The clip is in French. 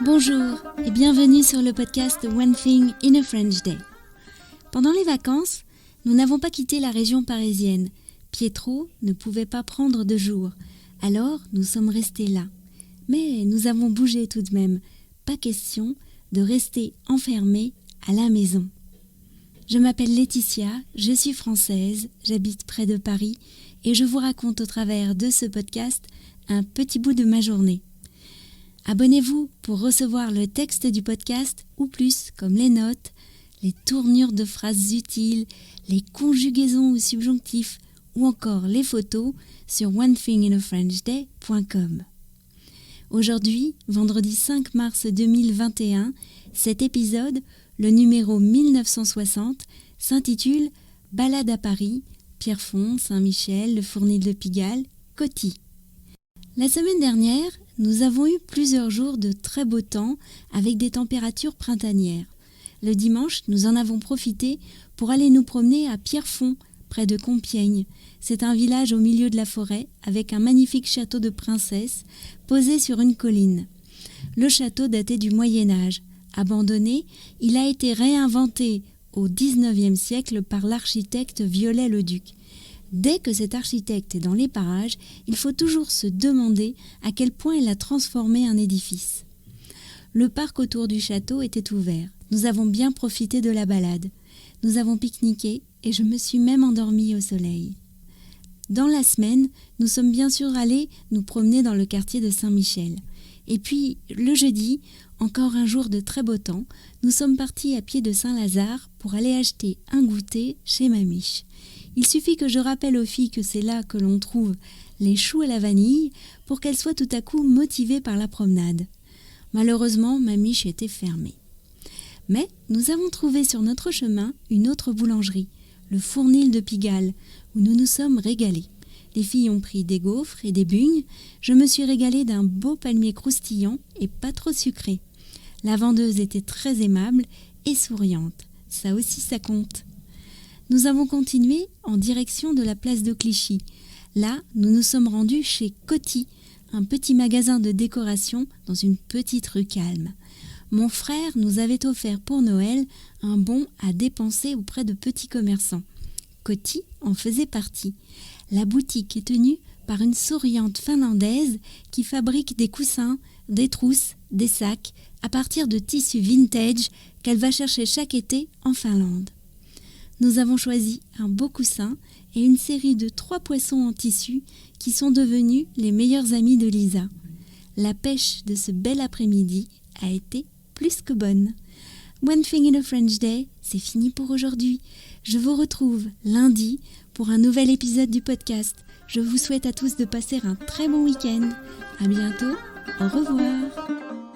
Bonjour et bienvenue sur le podcast One Thing in a French Day. Pendant les vacances, nous n'avons pas quitté la région parisienne. Pietro ne pouvait pas prendre de jour, alors nous sommes restés là. Mais nous avons bougé tout de même, pas question de rester enfermés à la maison. Je m'appelle Laetitia, je suis française, j'habite près de Paris et je vous raconte au travers de ce podcast un petit bout de ma journée. Abonnez-vous pour recevoir le texte du podcast ou plus, comme les notes, les tournures de phrases utiles, les conjugaisons ou subjonctifs ou encore les photos sur onethinginafrenchday.com. Aujourd'hui, vendredi 5 mars 2021, cet épisode, le numéro 1960, s'intitule « Balade à Paris, Pierrefonds, Saint-Michel, le Fournil de Pigalle, Coty ». La semaine dernière, nous avons eu plusieurs jours de très beau temps avec des températures printanières. Le dimanche, nous en avons profité pour aller nous promener à Pierrefonds, près de Compiègne. C'est un village au milieu de la forêt avec un magnifique château de princesse posé sur une colline. Le château datait du Moyen-Âge. Abandonné, il a été réinventé au XIXe siècle par l'architecte Viollet-le-Duc. Dès que cet architecte est dans les parages, il faut toujours se demander à quel point il a transformé un édifice. Le parc autour du château était ouvert. Nous avons bien profité de la balade. Nous avons pique-niqué et je me suis même endormie au soleil. Dans la semaine, nous sommes bien sûr allés nous promener dans le quartier de Saint-Michel. Et puis, le jeudi, encore un jour de très beau temps, nous sommes partis à pied de Saint-Lazare pour aller acheter un goûter chez Mamiche. Il suffit que je rappelle aux filles que c'est là que l'on trouve les choux à la vanille pour qu'elles soient tout à coup motivées par la promenade. Malheureusement, Mamiche était fermée. Mais nous avons trouvé sur notre chemin une autre boulangerie, le Fournil de Pigalle, où nous nous sommes régalés. Les filles ont pris des gaufres et des bugnes. Je me suis régalée d'un beau palmier croustillant et pas trop sucré. La vendeuse était très aimable et souriante. Ça aussi, ça compte. Nous avons continué en direction de la place de Clichy. Là, nous nous sommes rendus chez Coty, un petit magasin de décoration dans une petite rue calme. Mon frère nous avait offert pour Noël un bon à dépenser auprès de petits commerçants. Coty en faisait partie. La boutique est tenue par une souriante finlandaise qui fabrique des coussins, des trousses, des sacs à partir de tissus vintage qu'elle va chercher chaque été en Finlande. Nous avons choisi un beau coussin et une série de 3 poissons en tissu qui sont devenus les meilleurs amis de Lisa. La pêche de ce bel après-midi a été plus que bonne. One Thing in a French Day, c'est fini pour aujourd'hui. Je vous retrouve lundi pour un nouvel épisode du podcast. Je vous souhaite à tous de passer un très bon week-end. À bientôt. Au revoir.